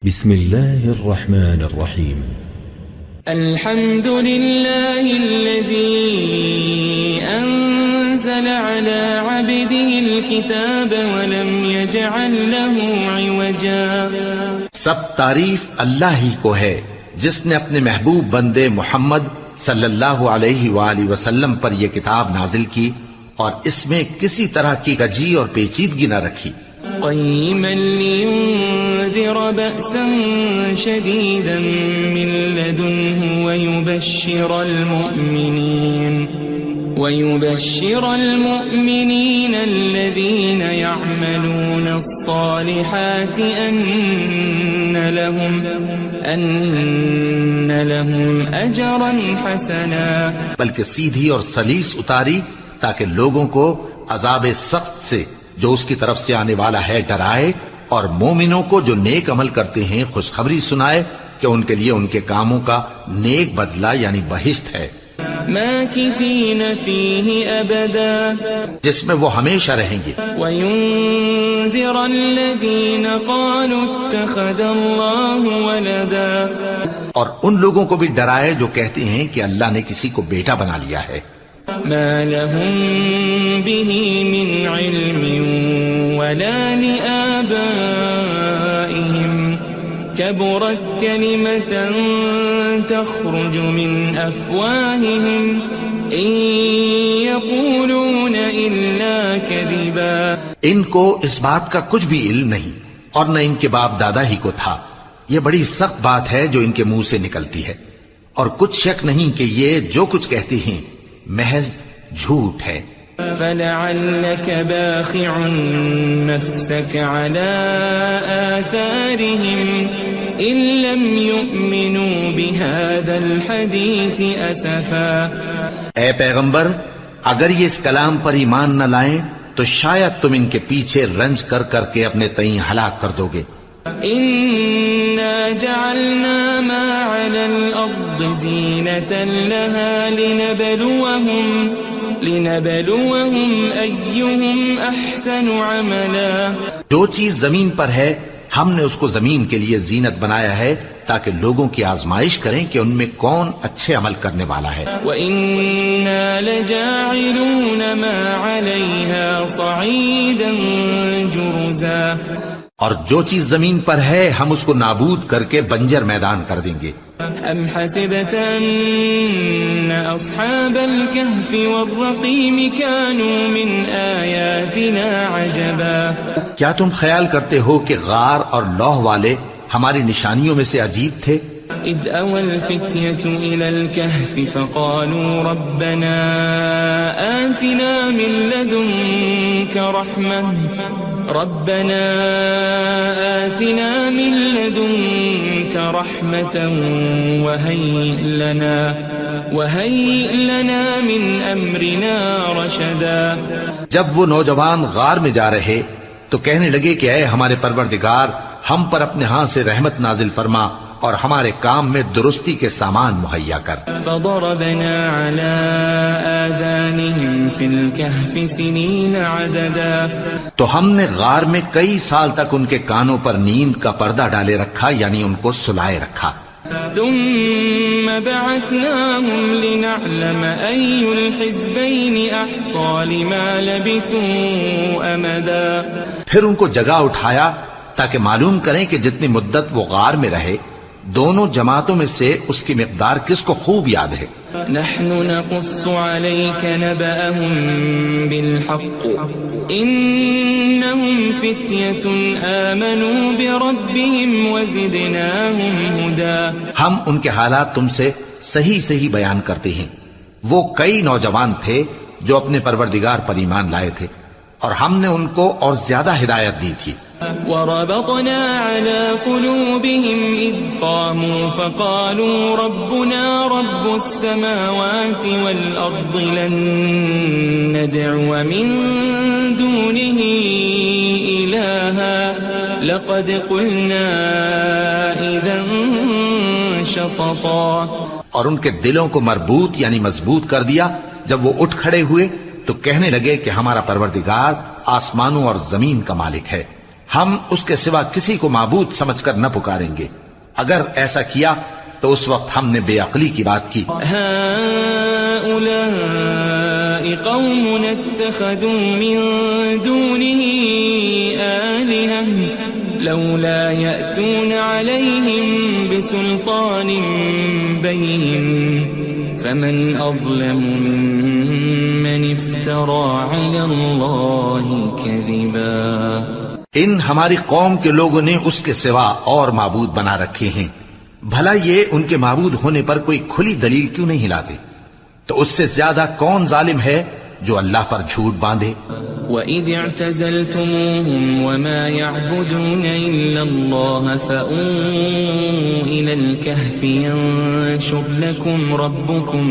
بسم الله الرحمن الرحيم. الحمد لله الذي أنزل على عبده الكتاب ولم يجعل له عوجا. سب تعریف اللہ ہی کو ہے جس نے اپنے محبوب بندے محمد صلی اللہ علیہ وآلہ وسلم پر یہ کتاب نازل کی اور اس میں کسی طرح کی کجی اور پیچیدگی نہ رکھی. قيما لينذر بأسا شديدا من لدنه ويبشر المؤمنين الذين يعملون الصالحات أن لهم أجرا حسنا. بلکہ سیدھی اور سلیس اتاری تاکہ لوگوں کو عذاب سخت سے جو اس کی طرف سے آنے والا ہے ڈرائے، اور مومنوں کو جو نیک عمل کرتے ہیں خوشخبری سنائے کہ ان کے لیے ان کے کاموں کا نیک بدلہ یعنی بہشت ہے، ماکثین فیہ ابدا، جس میں وہ ہمیشہ رہیں گے. وینذر الذین قالوا اتخذ اللہ ولدا، اور ان لوگوں کو بھی ڈرائے جو کہتے ہیں کہ اللہ نے کسی کو بیٹا بنا لیا ہے. ما لهم به من علم ولا لآبائهم كبرت كلمة تخرج من أفواههم إن يقولون إلا كذبا. ان کو اس بات کا کچھ بھی علم نہیں اور نہ ان کے باپ دادا ہی کو تھا. یہ بڑی سخت بات ہے جو ان کے منہ سے نکلتی ہے، اور کچھ شک نہیں کہ یہ جو کچھ کہتے ہیں محض جھوٹ ہے. فلعلك باخع نفسك على آثارهم إن لم يؤمنوا بهذا الحديث أسفا. اے پیغمبر، اگر یہ اس کلام پر ایمان نہ لائیں تو شاید تم ان کے پیچھے رنج کر کر کے اپنے تئیں ہلاک کر دو گے. إنا جعلنا ما على الأرض زينة لها لنبلوهم أيهم أحسن عملا. جو چیز زمین پر ہے ہم نے اس کو زمین کے لیے زینت بنایا ہے تاکہ لوگوں کی آزمائش کریں کہ ان میں کون اچھے عمل کرنے والا ہے. وَإِنَّا لَجَاعِلُونَ مَا عَلَيْهَا صَعِيدًا جُرُزًا. اور جو چیز زمین پر ہے ہم اس کو نابود کر کے بنجر میدان کر دیں گے. ام حسبت ان اصحاب الكهف والرقيم كانوا من آیاتنا عجبا. کیا تم خیال کرتے ہو کہ غار اور لوح والے ہماری نشانیوں میں سے عجیب تھے؟ اذ اوى الفتية الى الكهف فقالوا ربنا آتنا من لدنك رحمة وهيئ لنا من أمرنا رشدا. جب وہ نوجوان غار میں جا رہے تو کہنے لگے کہ اے ہمارے پروردگار، ہم پر اپنے ہاں سے رحمت نازل فرما اور ہمارے کام میں درستی کے سامان مہیا کر. فضربنا على آذانهم في الكهف سنين عددا. تو ہم نے غار میں کئی سال تک ان کے کانوں پر نیند کا پردہ ڈالے رکھا، یعنی ان کو سلائے رکھا. ثم بعثناهم لنعلم أي الحزبين أحصى لما لبثوا أمدا. پھر ان کو جگہ اٹھایا تاکہ معلوم کریں کہ جتنی مدت وہ غار میں رہے دونوں جماعتوں میں سے اس کی مقدار کس کو خوب یاد ہے. نحن نقص عليك نبأهم بالحق إنهم فتية آمنوا بربهم وزدناهم هدى. ہم ان کے حالات تم سے صحیح بیان کرتے ہیں. وہ کئی نوجوان تھے جو اپنے پروردگار پر ایمان لائے تھے اور ہم نے ان کو اور زیادہ ہدایت دی تھی. وربطنا على قلوبهم إذ قاموا فقالوا ربنا رب السماوات والأرض لن ندعو من دونه إلها لقد قلنا إذا شططا. اور ان کے دلوں کو مربوط یعنی مضبوط کر دیا. جب وہ اٹھ کھڑے ہوئے تو کہنے لگے کہ ہمارا پروردگار آسمانوں اور زمین کا مالک ہے، ہم اس کے سوا کسی کو معبود سمجھ کر نہ پکاریں گے. اگر ایسا کیا تو اس وقت ہم نے بے عقلی کی بات کی. هؤلاء قوم اتخذوا من دونه آلهة لولا يأتون عليهم بسلطان بين فمن أظلم ممن افترى على الله كذبا. ان ہماری قوم کے لوگوں نے اس کے سوا اور معبود بنا رکھے ہیں. بھلا یہ ان کے معبود ہونے پر کوئی کھلی دلیل کیوں نہیں لاتے؟ تو اس سے زیادہ کون ظالم ہے جو اللہ پر جھوٹ باندھے؟ وَإِذِ اعْتَزَلْتُمُوهُمْ وَمَا يَعْبُدُونَ إِلَّا اللَّهَ فَأْوُوا إِلَى الْكَهْفِ يَنشُرْ لَكُمْ رَبُّكُمْ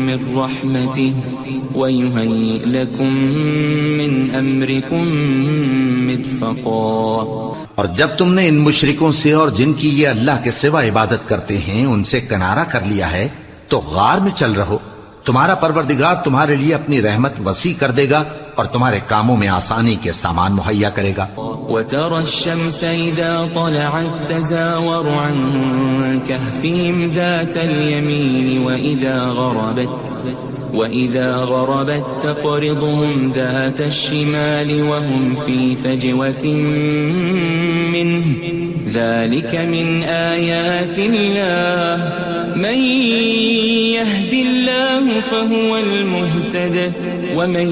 مِنْ رَحْمَتِهِ وَيُهَيِّئْ لَكُمْ مِنْ أَمْرِكُمْ مِرْفَقًا. اور جب تم نے ان مشرکوں سے اور جن کی یہ اللہ کے سوا عبادت کرتے ہیں ان سے کنارہ کر لیا ہے تو غار میں چل رہو. تمہارا پروردگار تمہارے لیے اپنی رحمت وسیع کر دے گا اور تمہارے کاموں میں آسانی کے سامان مہیا کرے گا. وَتَرَى الشَّمْسَ إِذَا طَلَعَتْ تَزَاوَرُ عَنْ كَهْفِهِمْ ذَاتَ الْيَمِينِ وَإِذَا غَرَبَتْ تَقْرِضُهُمْ ذَاتَ الشِّمَالِ وَهُمْ فِي فَجْوَةٍ مِّنْهُ ذَلِكَ مِنْ آيَاتِ اللَّهِ مَنْ يَهْدِ اللَّهُ فَهُوَ الْمُهْتَدِ وَمَنْ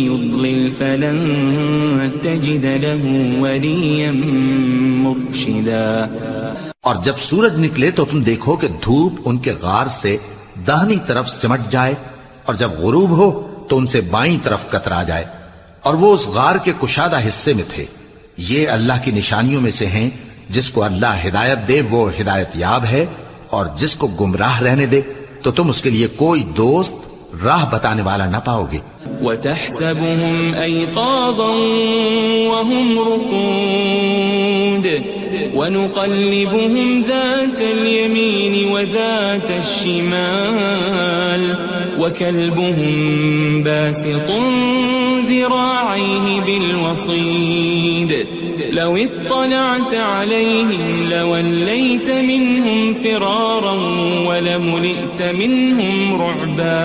يُضْلِلْ فَلَنْ تَجِدَ لَهُ وَلِيًّا مُرْشِدًا. اور جب سورج نکلے تو تم دیکھو کہ دھوپ ان کے غار سے داہنی طرف سمٹ جائے اور جب غروب ہو تو ان سے بائیں طرف کترا جائے اور وہ اس غار کے کشادہ حصے میں تھے. یہ اللہ کی نشانیوں میں سے ہیں. جس کو اللہ ہدایت دے وہ ہدایت یاب ہے اور جس کو گمراہ رہنے دے تو تم اس کے لیے کوئی دوست راہ بتانے والا نہ پاؤ گے. وَتَحْسَبُهُمْ أَيْقَاظًا وَهُمْ رُقُودٌ وَنُقَلِّبُهُمْ ذَاتَ الْيَمِينِ وَذَاتَ الشِّمَالِ وَكَلْبُهُمْ بَاسِطٌ ذِرَاعَيْهِ بِالْوَصِيدِ لَوِ اطَّلَعْتَ عَلَيْهِمْ لَوَلَّيْتَ مِنْهُمْ فِرَارًا وَلَمُلِئْتَ مِنْهُمْ رُعْبًا.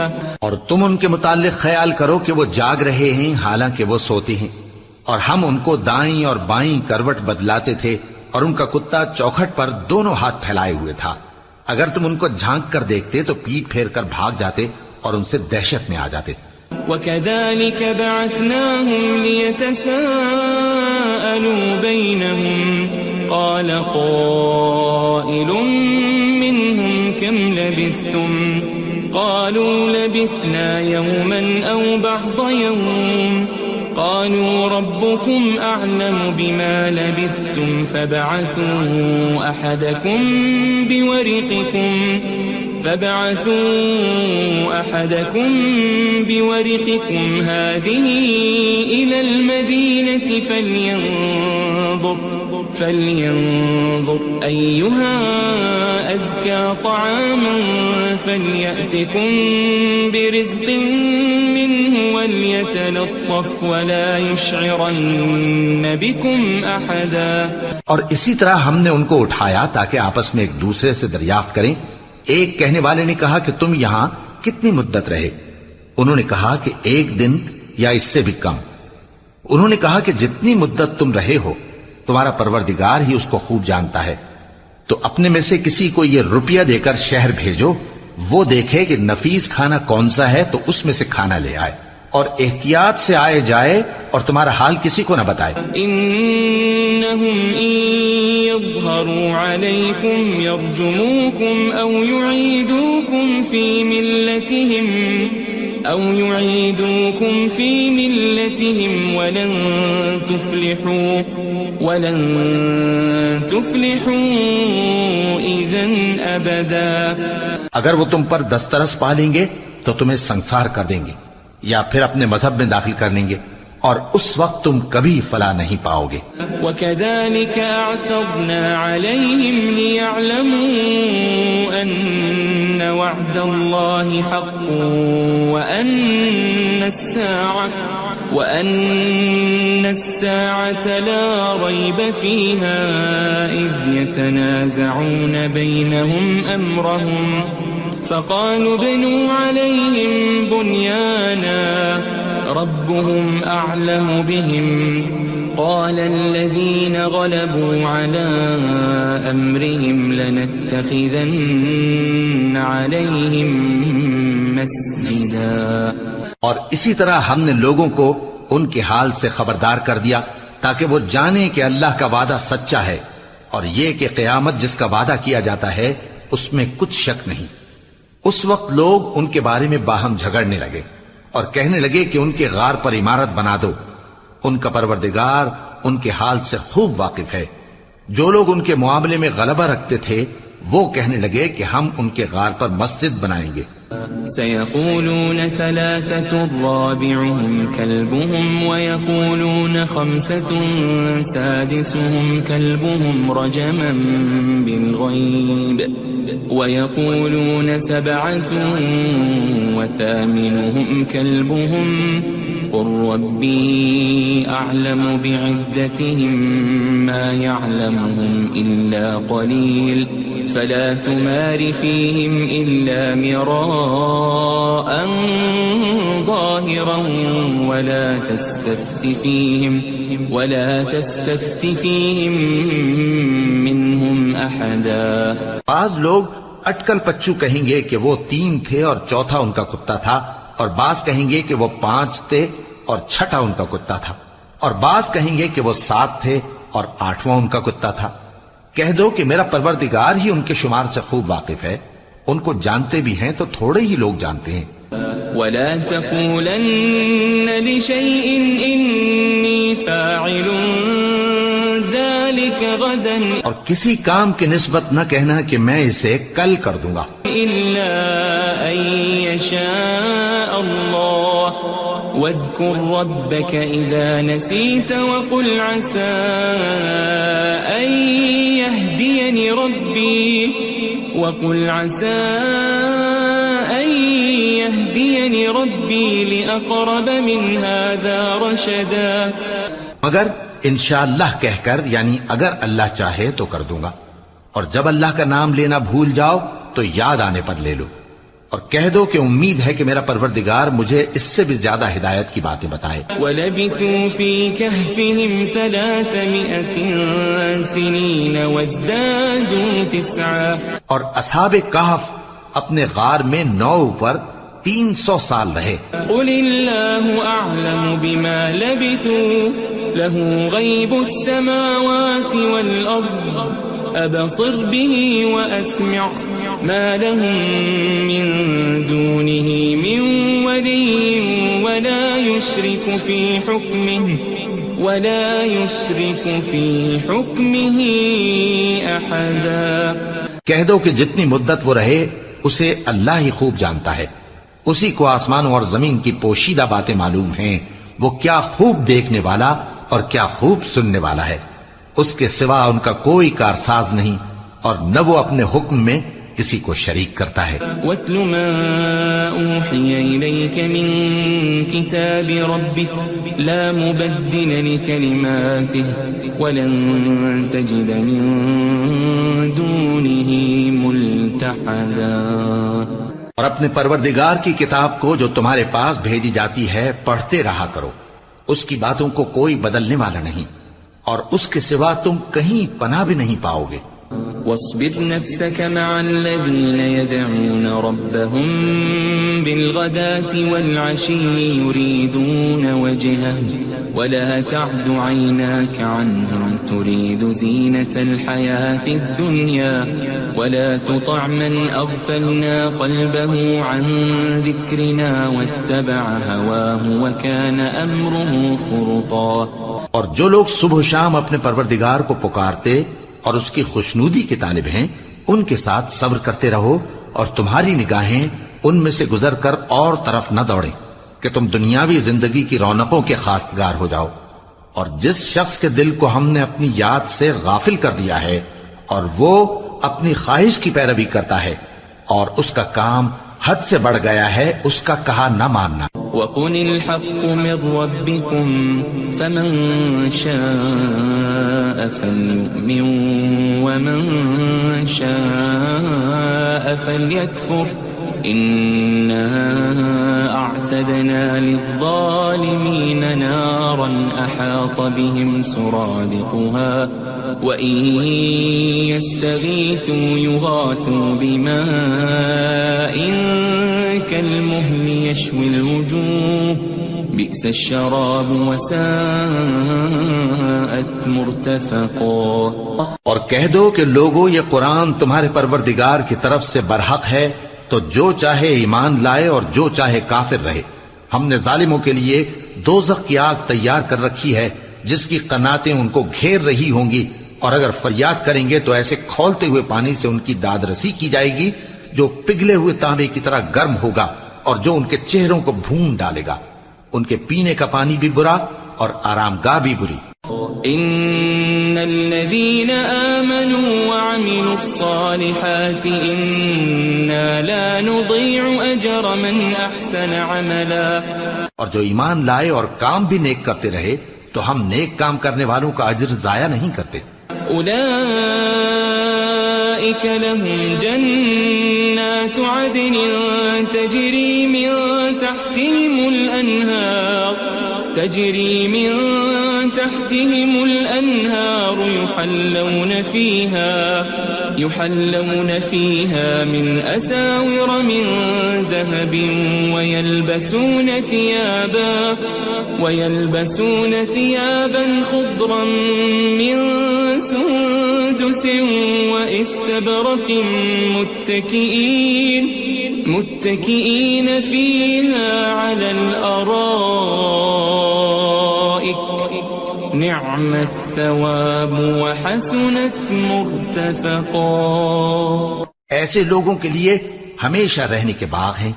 اور تم ان کے متعلق خیال کرو کہ وہ جاگ رہے ہیں حالانکہ وہ سوتے ہیں اور ہم ان کو دائیں اور بائیں کروٹ بدلاتے تھے اور ان کا کتا چوکھٹ پر دونوں ہاتھ پھیلائے ہوئے تھا. اگر تم ان کو جھانک کر دیکھتے تو پیٹ پھیر کر بھاگ جاتے اور ان سے دہشت میں آ جاتے. وَكَذَلِكَ بَعَثْنَاهُمْ لِيَتَسَاءَلُوا بَيْنَهُمْ قَالَ قَائِلٌ مِّنْهُمْ كَمْ لَبِثْتُمْ قَالُوا لَبِثْنَا يَوْمًا أَوْ بَعْضَ يَوْمٍ قَالُوا رَبُّكُمْ أَعْلَمُ بِمَا لَبِثْتُمْ فَابْعَثُوا أَحَدَكُمْ بِوَرِقِكُمْ هَذِهِ إِلَى الْمَدِينَةِ فَلْيَنظُرْ أَيُّهَا أَزْكَى طَعَامًا فَلْيَأْتِكُمْ بِرِزْقٍ مِّنْهُ وَلْيَتَلَطَّفْ وَلَا يُشْعِرَنَّ بِكُمْ أَحَدًا. اور اسی طرح ہم نے ان کو اٹھایا تاکہ آپس میں ایک دوسرے سے دریافت کریں. ایک کہنے والے نے کہا کہ تم یہاں کتنی مدت رہے؟ انہوں نے کہا کہ 1 دن یا اس سے بھی کم. انہوں نے کہا کہ جتنی مدت تم رہے ہو تمہارا پروردگار ہی اس کو خوب جانتا ہے. تو اپنے میں سے کسی کو یہ روپیہ دے کر شہر بھیجو، وہ دیکھے کہ نفیس کھانا کون سا ہے تو اس میں سے کھانا لے آئے اور احتیاط سے آئے جائے اور تمہارا حال کسی کو نہ بتائے. انہم ان یظہروا علیکم یرجموکم او یعیدوکم فی ملتہم ولن تفلحوا اذا ابدا. اگر وہ تم پر دسترس پا لیں گے تو تمہیں سنسار کر دیں گے یا پھر اپنے مذہب میں داخل کر لیں گے اور اس وقت تم کبھی فلاح نہیں پاؤ گے. وَكَذَلِكَ أَعْثَرْنَا عَلَيْهِمْ لِيَعْلَمُوا أَنَّ وَعْدَ اللَّهِ حَقٌّ وَأَنَّ وأن الساعة لا ريب فيها إذ يتنازعون بينهم أمرهم فقالوا ابنوا عليهم بنيانا ربهم أعلم بهم قال الذين غلبوا على أمرهم لنتخذن عليهم مسجدا. اور اسی طرح ہم نے لوگوں کو ان کے حال سے خبردار کر دیا تاکہ وہ جانیں کہ اللہ کا وعدہ سچا ہے اور یہ کہ قیامت جس کا وعدہ کیا جاتا ہے اس میں کچھ شک نہیں. اس وقت لوگ ان کے بارے میں باہم جھگڑنے لگے اور کہنے لگے کہ ان کے غار پر عمارت بنا دو. ان کا پروردگار ان کے حال سے خوب واقف ہے. جو لوگ ان کے معاملے میں غلبہ رکھتے تھے وہ کہنے لگے کہ ہم ان کے غار پر مسجد بنائیں گے. سيقولون ثلاثة رابعهم كلبهم ويقولون خمسة سادسهم كلبهم رجما بالغيب ويقولون سبعة وثامنهم كلبهم قل ربي أعلم بعدتهم ما يعلمهم إلا قليل فلا تمار فيهم إلا مراء ظاهرا ولا تستفت فيهم منهم أحدا. بعض لوگ اٹکل پچو کہیں گے کہ وہ 3 تھے اور چوتھا ان کا کتا تھا، اور بعض کہیں گے کہ وہ 5 تھے اور چھٹا ان کا کتا تھا، اور بعض کہیں گے کہ وہ 7 تھے اور 8واں ان کا کتا تھا. کہہ دو کہ میرا پروردگار ہی ان کے شمار سے خوب واقف ہے. ان کو جانتے بھی ہیں تو تھوڑے ہی لوگ جانتے ہیں. ولا تقولن لشيء إني فاعل ذلك غدا اور کسی کام کی نسبت نہ کہنا کہ میں اسے کل کر دوں گا إلا أن يشاء الله واذكر ربك إذا نسيت وقل عسى أن يهديني ربي لأقرب من هذا رشدا. مگر انشاءاللہ کہہ کر، یعنی اگر اللہ چاہے تو کر دوں گا، اور جب اللہ کا نام لینا بھول جاؤ تو یاد آنے پر لے لو، اور کہہ دو کہ امید ہے کہ میرا پروردگار مجھے اس سے بھی زیادہ ہدایت کی باتیں بتائے. وَلَبِثُوا فِي كَهْفِهِمْ 300 سِنِينَ وَازْدَادُوا 9. اور اصحاب کہف اپنے غار میں 9 پر 300 سال رہے. قُلِ اللَّهُ أَعْلَمُ بِمَا لَبِثُوا لَهُ غَيْبُ السَّمَاوَاتِ وَالْأَرْضِ أَبْصِرْ بِهِ وَأَسْمِعْ مَا لَهُم مِّن دُونِهِ مِن وَلِيٍّ وَلَا يُشْرِكُ فِي حُكْمِهِ أَحَدًا. کہہ دو کہ جتنی مدت وہ رہے اسے اللہ ہی خوب جانتا ہے. اسی کو آسمانوں اور زمین کی پوشیدہ باتیں معلوم ہیں. وہ کیا خوب دیکھنے والا اور کیا خوب سننے والا ہے. اس کے سوا ان کا کوئی کارساز نہیں، اور نہ وہ اپنے حکم میں کسی کو شریک کرتا ہے. وَاتْلُ مَا أُوحِيَ إِلَيْكَ مِن كِتَابِ رَبِّكَ لَا مُبَدِّلَ لِكَلِمَاتِهِ وَلَن تَجِدَ مِن دُونِهِ مُلْتَحَدًا. اور اپنے پروردگار کی کتاب کو جو تمہارے پاس بھیجی جاتی ہے پڑھتے رہا کرو. اس کی باتوں کو کوئی بدلنے والا نہیں، اور اس کے سوا تم کہیں پناہ بھی نہیں پاؤ گے. واصبر نفسك مع الذين يدعون ربهم بالغداة والعشي يريدون وجهه ولا تعد عيناك عنهم تريد زينة الحياة الدنيا ولا تطع من أغفلنا قلبه عن ذكرنا واتبع هواه وكان أمره فرطا. اور جو لوگ صبح و شام اپنے پروردگار کو پکارتے اور اس کی خوشنودی کے طالب ہیں ان کے ساتھ صبر کرتے رہو، اور تمہاری نگاہیں ان میں سے گزر کر اور طرف نہ دوڑیں کہ تم دنیاوی زندگی کی رونقوں کے خواستگار ہو جاؤ. اور جس شخص کے دل کو ہم نے اپنی یاد سے غافل کر دیا ہے اور وہ اپنی خواہش کی پیروی کرتا ہے اور اس کا کام حد سے بڑھ گیا ہے، اس کا کہا نہ ماننا. وقل الحق من ربكم فمن شاء فليؤمن ومن شاء فليكفر إنا أعتدنا للظالمين نارا أحاط بهم سرادقها وإن يستغيثوا يغاثوا بماء كالمهل يشوي الوجوه بئس الشراب وساءت مرتفقا. اور کہہ دو کہ لوگو یہ قرآن تمہارے پروردگار کی طرف سے برحق ہے، تو جو چاہے ایمان لائے اور جو چاہے کافر رہے. ہم نے ظالموں کے لیے دوزخ کی آگ تیار کر رکھی ہے جس کی قناتیں ان کو گھیر رہی ہوں گی، اور اگر فریاد کریں گے تو ایسے کھولتے ہوئے پانی سے ان کی داد رسی کی جائے گی جو پگھلے ہوئے تانبے کی طرح گرم ہوگا اور جو ان کے چہروں کو بھون ڈالے گا. ان کے پینے کا پانی بھی برا اور آرام گاہ بھی بری. ان الذين آمنوا وعملوا الصالحات انا لا نضيع اجر من احسن عملا. اور جو ایمان لائے اور کام بھی نیک کرتے رہے تو ہم نیک کام کرنے والوں کا اجر ضائع نہیں کرتے. اولئك لهم جنات عدن تجري من تحتهم الأنهار يحلون فيها من أساور من ذهب ويلبسون ثيابا خضرا من سندس وإستبرق متكئين فيها على الأرائك نعم الثواب وحسنت مرتفقا. ایسے لوگوں کے لیے ہمیشہ رہنے کے باغ ہیں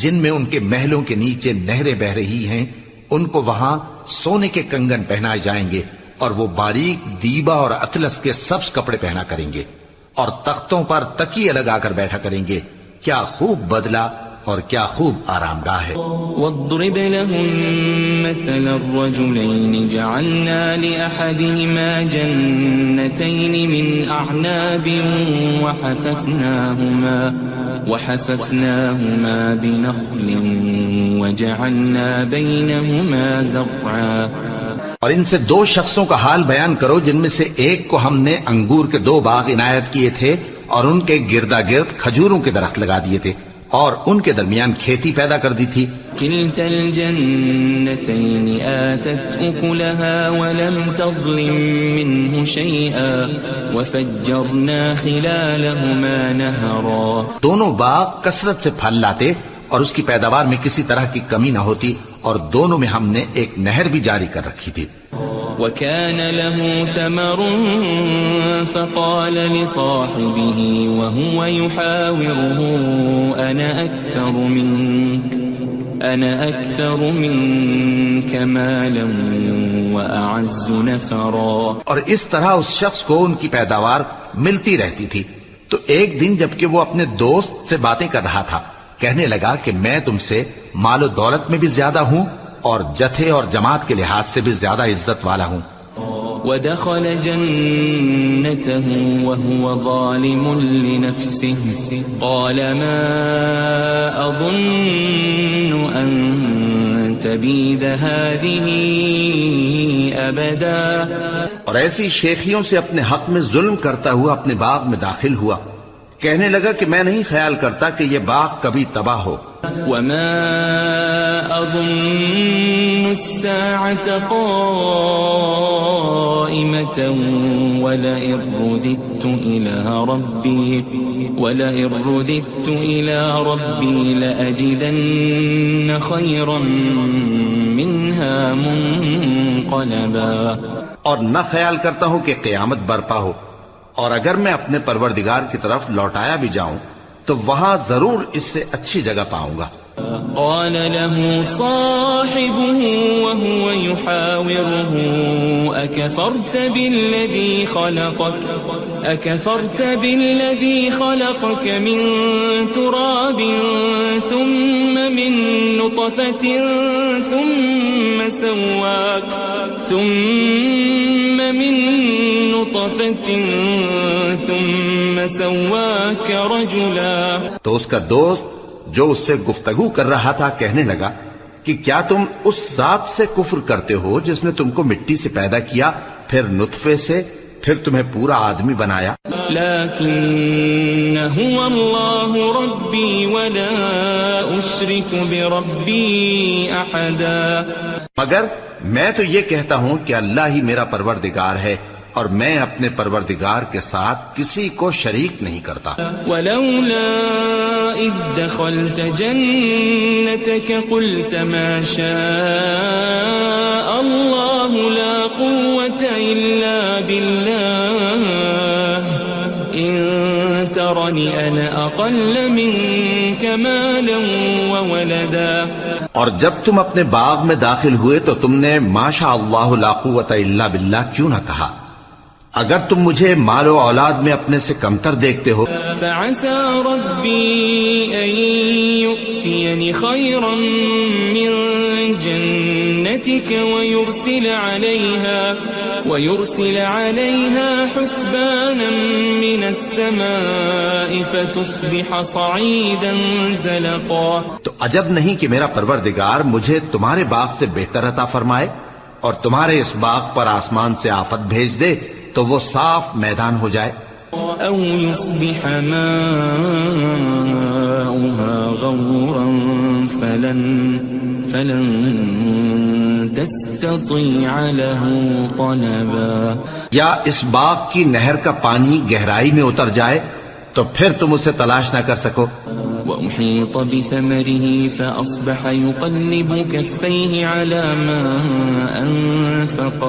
جن میں ان کے محلوں کے نیچے نہریں بہ رہی ہیں. ان کو وہاں سونے کے کنگن پہنائے جائیں گے اور وہ باریک دیبا اور اطلس کے سبز کپڑے پہنا کریں گے اور تختوں پر تکیے لگا کر بیٹھا کریں گے. کیا خوب بدلہ اور کیا خوب آرام گاہ ہے. واضرب لهم مثل الرجلين جعلنا لأحدهما جنتين من أعناب وحففناهما بنخل وجعلنا بينهما زرعا. اور ان سے دو شخصوں کا حال بیان کرو جن میں سے ایک کو ہم نے انگور کے 2 باغ عنایت کیے تھے اور ان کے گردا گرد کھجوروں کے درخت لگا دیے تھے اور ان کے درمیان کھیتی پیدا کر دی تھی. كلتا الجنتين آتت أكلها ولم تظلم منه شيئا وفجرنا خلالهما نهرا. دونوں باغ کثرت سے پھل لاتے اور اس کی پیداوار میں کسی طرح کی کمی نہ ہوتی اور دونوں میں ہم نے ایک نہر بھی جاری کر رکھی تھی. وكان له ثمر فقال لصاحبه وهو يحاوره أنا أكثر منك مالا وأعز نفرا. اور اس طرح اس شخص کو ان کی پیداوار ملتی رہتی تھی. تو ایک دن جبکہ وہ اپنے دوست سے باتیں کر رہا تھا کہنے لگا کہ میں تم سے مال و دولت میں بھی زیادہ ہوں اور جتھے اور جماعت کے لحاظ سے بھی زیادہ عزت والا ہوں. ودخل جنته وهو ظالم لنفسه قال ما أظن أن تبيد هذه أبدا. اور ایسی شیخیوں سے اپنے حق میں ظلم کرتا ہوا اپنے باغ میں داخل ہوا. کہنے لگا کہ میں نہیں خیال کرتا کہ یہ باغ کبھی تباہ ہو. وما أظن الساعة قائمة ولئن رددت إلى ربي لأجدن خيرا منها منقلبا. اور نہ خیال کرتا ہوں کہ قیامت برپا ہو اور اگر میں اپنے پروردگار کی طرف لوٹایا بھی جاؤں تو وہاں ضرور اس سے اچھی جگہ پاؤں گا. قال له صاحبه وهو يحاوره أكفرت بالذي خلقك من تراب ثم من نطفة ثم سواك رجلا. تو اس کا دوست جو اس سے گفتگو کر رہا تھا کہنے لگا کہ کیا تم اس ذات سے کفر کرتے ہو جس نے تم کو مٹی سے پیدا کیا، پھر نطفے سے، پھر تمہیں پورا آدمی بنایا؟ لیکن هو اللہ ربی ولا اشرک بربی احدا. مگر میں تو یہ کہتا ہوں کہ اللہ ہی میرا پروردگار ہے اور میں اپنے پروردگار کے ساتھ کسی کو شریک نہیں کرتا. ولولا اذ دخلت جنتك قلت ما شاء الله لا قوة الا بالله ان ترني انا اقل منك مالا وولدا. اور جب تم اپنے باغ میں داخل ہوئے تو تم نے ما شاء اللہ لا قوت الا باللہ کیوں نہ کہا؟ اگر تم مجھے مال و اولاد میں اپنے سے کمتر دیکھتے ہو. فعسى ربي أن يؤتيني خيرا من جنتك ويرسل عليها حسبانا من السماء فتصبح صعيدا زلقا. تو عجب نہیں کہ میرا پروردگار مجھے تمہارے باغ سے بہتر عطا فرمائے اور تمہارے اس باغ پر آسمان سے آفت بھیج دے تو وہ صاف میدان ہو جائے. او يصبح ماؤها غورا فلن تستطيع له طلبا. یا اس باغ کی نہر کا پانی گہرائی میں اتر جائے تو پھر تم اسے تلاش نہ کر سکو. وأحيط بثمره فأصبح يقلب كفيه على ما أنفق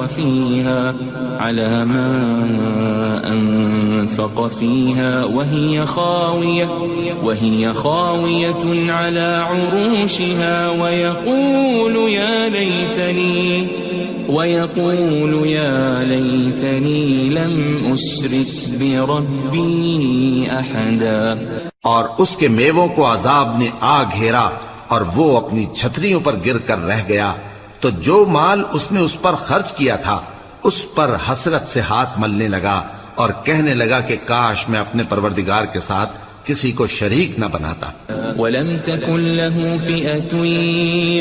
فيها وهي خاوية على عروشها ويقول يا ليتني لم أشرك بربي أحدا. اور اس کے میووں کو عذاب نے آ گھیرا اور وہ اپنی چھتریوں پر گر کر رہ گیا، تو جو مال اس نے اس پر خرچ کیا تھا اس پر حسرت سے ہاتھ ملنے لگا اور کہنے لگا کہ کاش میں اپنے پروردگار کے ساتھ کسی کو شریک نہ بناتا. وَلَمْ تَكُنْ لَهُ فِئَةٌ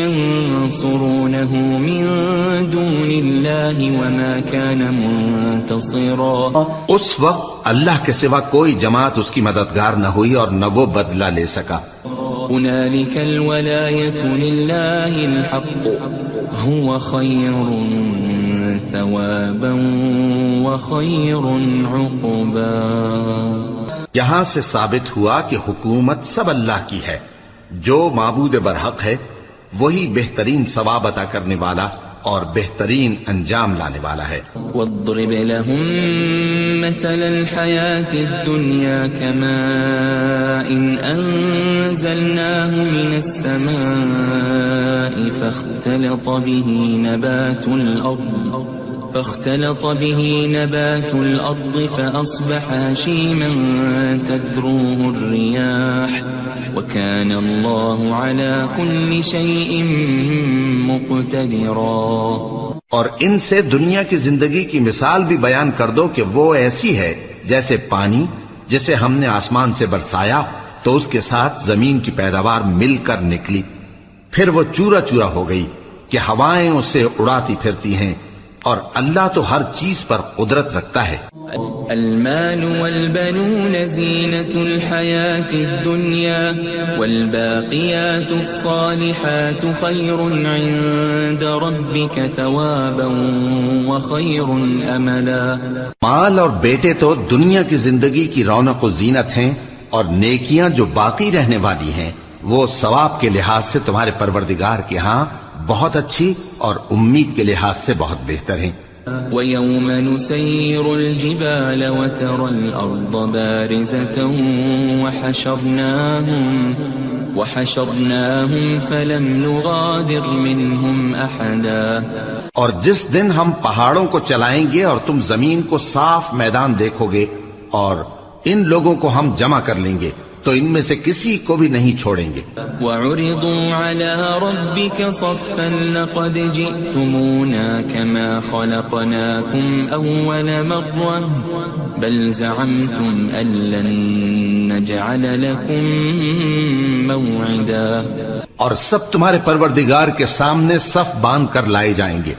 يَنصُرُونَهُ مِن دُونِ اللَّهِ وَمَا كَانَ مُنتَصِرًا. اس وقت اللہ کے سوا کوئی جماعت اس کی مددگار نہ ہوئی اور نہ وہ بدلہ لے سکا. هُنَالِكَ الْوَلَایَةُ لِلَّهِ الْحَقُّ هُوَ خَيْرٌ ثَوَابًا وَخَيْرٌ عُقْبًا. یہاں سے ثابت ہوا کہ حکومت سب اللہ کی ہے، جو معبود برحق ہے وہی بہترین ثواب عطا کرنے والا اور بہترین انجام لانے والا ہے. وَاضْرِبْ لَهُم مَّثَلَ الْحَيَاةِ الدُّنْيَا كَمَاءٍ أَنزَلْنَاهُ مِنَ السَّمَاءِ فاختلط به نبات الأرض فأصبح هشيما تذروه الرياح وكان الله على كل شيء مقتدرا. اور ان سے دنیا کی زندگی کی مثال بھی بیان کر دو کہ وہ ایسی ہے جیسے پانی جسے ہم نے آسمان سے برسایا تو اس کے ساتھ زمین کی پیداوار مل کر نکلی، پھر وہ چورا چورا ہو گئی کہ ہوائیں اسے اڑاتی پھرتی ہیں، اور اللہ تو ہر چیز پر قدرت رکھتا ہے. المال والبنون زینة الحیاة الدنیا والباقیات الصالحات خیر عند ربک ثوابا وخیر املا. مال اور بیٹے تو دنیا کی زندگی کی رونق و زینت ہیں، اور نیکیاں جو باقی رہنے والی ہیں وہ ثواب کے لحاظ سے تمہارے پروردگار کے ہاں بہت اچھی اور امید کے لحاظ سے بہت بہتر ہیں. ويوم نسير الجبال وترى الأرض بارزة وحشرناهم فلم نغادر منهم أحدا. اور جس دن ہم پہاڑوں کو چلائیں گے اور تم زمین کو صاف میدان دیکھو گے اور ان لوگوں کو ہم جمع کر لیں گے تو ان میں سے کسی کو بھی نہیں چھوڑیں گے. وَعُرِضُوا عَلَى رَبِّكَ صَفًّا لَقَدْ جِئْتُمُونَا كَمَا خَلَقْنَاكُمْ أَوَّلَ مَرَّةٍ بَلْ زَعَمْتُمْ أَن لَّن نَّجْعَلَ لَكُم مَّوْعِدًا. اور سب تمہارے پروردگار کے سامنے صف باندھ کر لائے جائیں گے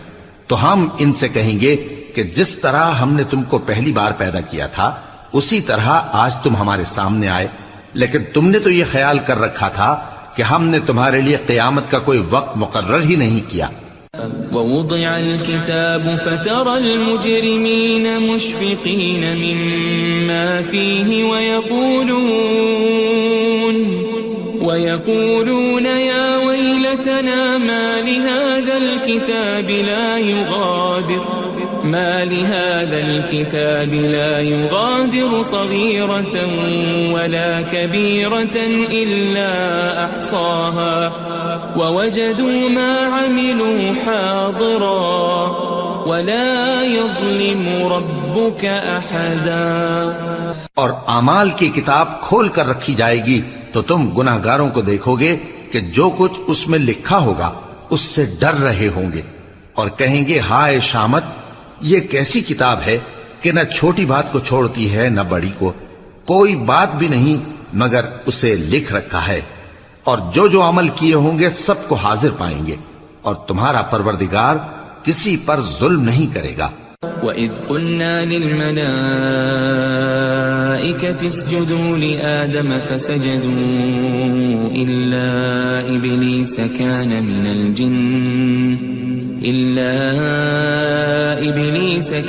تو ہم ان سے کہیں گے کہ جس طرح ہم نے تم کو پہلی بار پیدا کیا تھا اسی طرح آج تم ہمارے سامنے آئے، لیکن تم نے تو یہ خیال کر رکھا تھا کہ ہم نے تمہارے لیے قیامت کا کوئی وقت مقرر ہی نہیں کیا. ووضع الكتاب فترى المجرمين مشفقين مما فيه ويقولون يا ويلتنا ما لهذا الكتاب لا يغادر صغيرة ولا كبيرة إلا أحصاها ووجدوا ما عملوا حاضرا ولا يظلم ربك أحدا. اور اعمال کی کتاب کھول کر رکھی جائے گی تو تم گناہگاروں کو دیکھو گے کہ جو کچھ اس میں لکھا ہوگا اس سے ڈر رہے ہوں گے اور کہیں گے ہائے شامت، یہ کیسی کتاب ہے کہ نہ چھوٹی بات کو چھوڑتی ہے نہ بڑی کو، کوئی بات بھی نہیں مگر اسے لکھ رکھا ہے، اور جو عمل کیے ہوں گے سب کو حاضر پائیں گے، اور تمہارا پروردگار کسی پر ظلم نہیں کرے گا. وَإِذْ قُلْنَا لِلْمَلَائِكَةِ اسْجُدُوا لِآدَمَ فَسَجَدُوا إِلَّا إِبْلِيسَ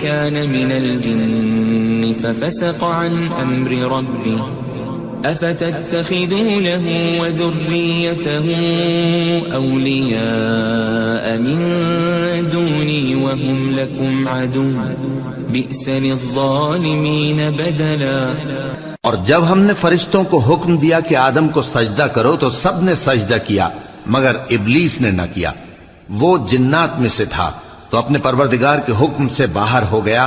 كَانَ مِنَ الْجِنِّ فَفَسَقَ عَنْ أَمْرِ رَبِّهِ أَفَتَتَّخِذُونَهُ وَذُرِّيَّتَهُ أَوْلِيَاءَ مِن دُونِي وَهُمْ لَكُمْ عَدُوٌّ بِئْسَ لِلظَّالِمِينَ بَدَلًا. اور جب ہم نے فرشتوں کو حکم دیا کہ آدم کو سجدہ کرو تو سب نے سجدہ کیا مگر ابلیس نے نہ کیا، وہ جنات میں سے تھا تو اپنے پروردگار کے حکم سے باہر ہو گیا.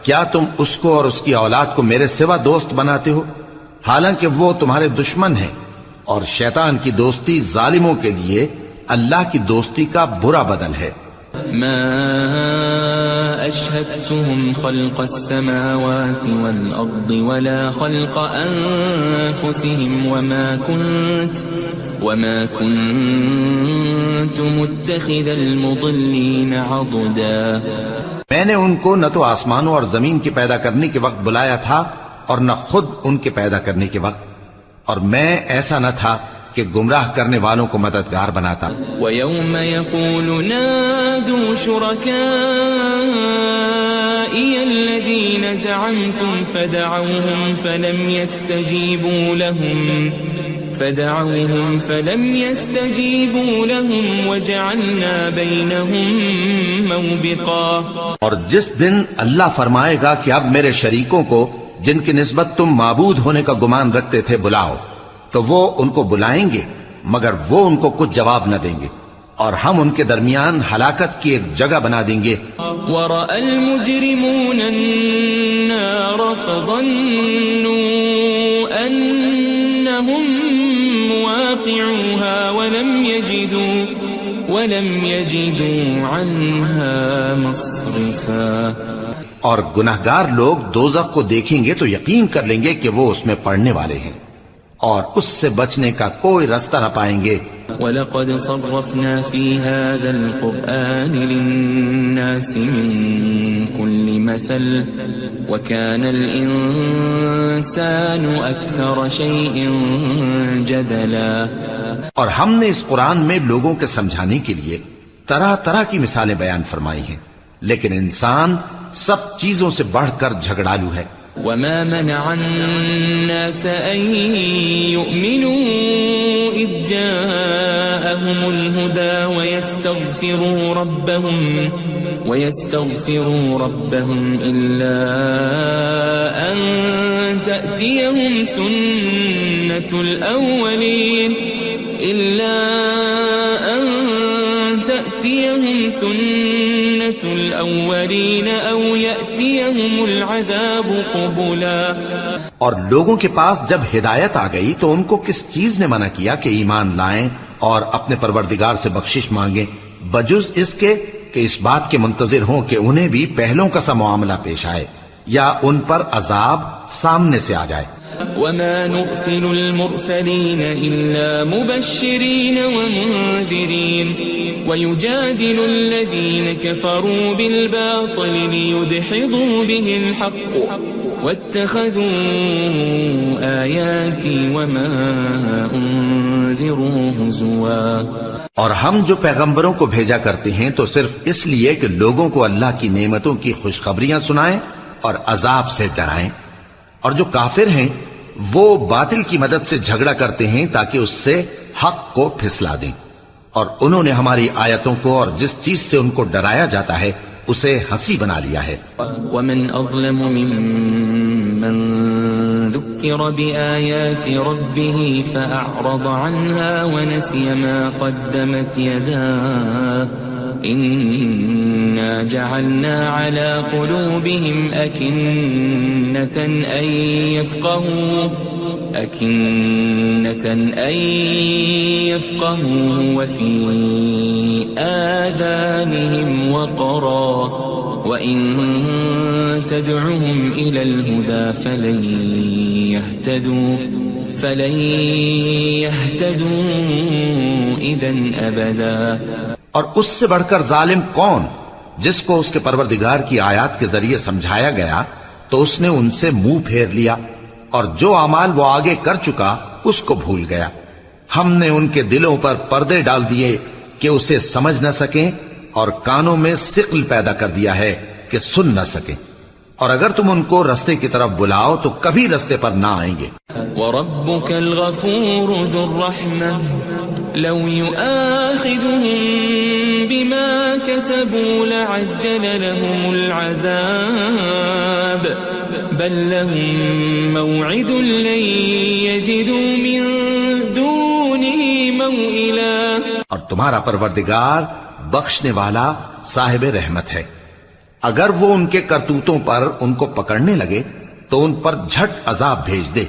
کیا تم اس کو اور اس کی اولاد کو میرے سوا دوست بناتے ہو حالانکہ وہ تمہارے دشمن ہیں، اور شیطان کی دوستی ظالموں کے لیے اللہ کی دوستی کا برا بدل ہے. ما أشهدتهم خلق السماوات والأرض ولا خلق أنفسهم وما كنت متخذ المضلين عضدا. میں نے ان کو نہ تو آسمانوں اور زمین کے پیدا کرنے کے وقت بلایا تھا اور نہ خود ان کے پیدا کرنے کے وقت، اور میں ایسا نہ تھا کہ گمراہ کرنے والوں کو مددگار بناتا. وَيَوْمَ يَقُولُ نَادُوا شُرَكَائِيَ الَّذِينَ زَعَمْتُمْ فَدَعَوْهُمْ فَلَمْ يَسْتَجِيبُوا لَهُمْ وَجَعَلْنَا بَيْنَهُمْ مَوْبِقًا. اور جس دن اللہ فرمائے گا کہ اب میرے شریکوں کو جن کی نسبت تم معبود ہونے کا گمان رکھتے تھے بلاؤ، تو وہ ان کو بلائیں گے مگر وہ ان کو کچھ جواب نہ دیں گے، اور ہم ان کے درمیان ہلاکت کی ایک جگہ بنا دیں گے. وَرَأَى الْمُجْرِمُونَ النَّارَ فَظَنُّوا أَنَّهُمْ مُوَاقِعُوهَا وَلَمْ يَجِدُوا عَنْهَا مَصْرِفًا. اور گناہگار لوگ دوزخ کو دیکھیں گے تو یقین کر لیں گے کہ وہ اس میں پڑنے والے ہیں اور اس سے بچنے کا کوئی رستہ نہ پائیں گے. وَلَقَدْ صَرَّفْنَا فِي هَذَا الْقُرْآنِ لِلنَّاسِ مِنْ كُلِّ مَثَلٍ وَكَانَ الْإِنسَانُ أَكْثَرَ شَيْءٍ جَدَلًا. اور ہم نے اس قرآن میں لوگوں کے سمجھانے کے لیے طرح طرح کی مثالیں بیان فرمائی ہیں، لیکن انسان سب چیزوں سے بڑھ کر جھگڑالو ہے. وما منع الناس أن يؤمنوا إذ جاءهم الهدى ويستغفروا ربهم إلا أن تأتيهم سنة الأولين أو يأتيهم العذاب قبلا. اور لوگوں کے پاس جب ہدایت آ گئی تو ان کو کس چیز نے منع کیا کہ ایمان لائیں اور اپنے پروردگار سے بخشش مانگیں بجز اس کے کہ اس بات کے منتظر ہوں کہ انہیں بھی پہلوں کا سا معاملہ پیش آئے یا ان پر عذاب سامنے سے آ جائے. وما نرسل المرسلين إلا مبشرين ومنذرين ويجادل الذين كفروا بالباطل ليدحضوا به الحق واتخذوا آياتي وما أنذروا هزوا. اور ہم جو پیغمبروں کو بھیجا کرتے ہیں تو صرف اس لیے کہ لوگوں کو اللہ کی نعمتوں کی خوشخبریاں سنائیں اور عذاب سے ڈرائیں. اور جو کافر ہیں وہ باطل کی مدد سے جھگڑا کرتے ہیں تاکہ اس سے حق کو پھسلا دیں. اور انہوں نے ہماری آیتوں کو اور جس چیز سے ان کو ڈرایا جاتا ہے اسے ہنسی بنا لیا ہے. ومن اظلم ممن ذكر بآيات ربه فأعرض عنها ونسي ما قدمت يداه إنا جعلنا على قلوبهم أكنة أن يفقهوا وفي آذانهم وقرا وإن تدعهم إلى الهدى فلن يهتدوا إذن أبدا. اور اس سے بڑھ کر ظالم کون جس کو اس کے پروردگار کی آیات کے ذریعے سمجھایا گیا تو اس نے ان سے منہ پھیر لیا اور جو اعمال وہ آگے کر چکا اس کو بھول گیا. ہم نے ان کے دلوں پر پردے ڈال دیے کہ اسے سمجھ نہ سکیں اور کانوں میں ثقل پیدا کر دیا ہے کہ سن نہ سکیں. اور اگر تم ان کو رستے کی طرف بلاؤ تو کبھی رستے پر نہ آئیں گے. وَرَبُّكَ الْغَفُورُ ذُو الرَّحْمَةِ لَوْ يُؤَاخِذُهُم بِمَا كَسَبُوا لَعَجَّلَ لَهُمُ الْعَذَابَ بَل لَّهُم مَّوْعِدٌ لَّن يَجِدُوا مِن دُونِهِ مَوْئِلًا. اور تمہارا پروردگار بخشنے والا صاحب رحمت ہے. اگر وہ ان کے کرتوتوں پر ان کو پکڑنے لگے تو ان پر جھٹ عذاب بھیج دے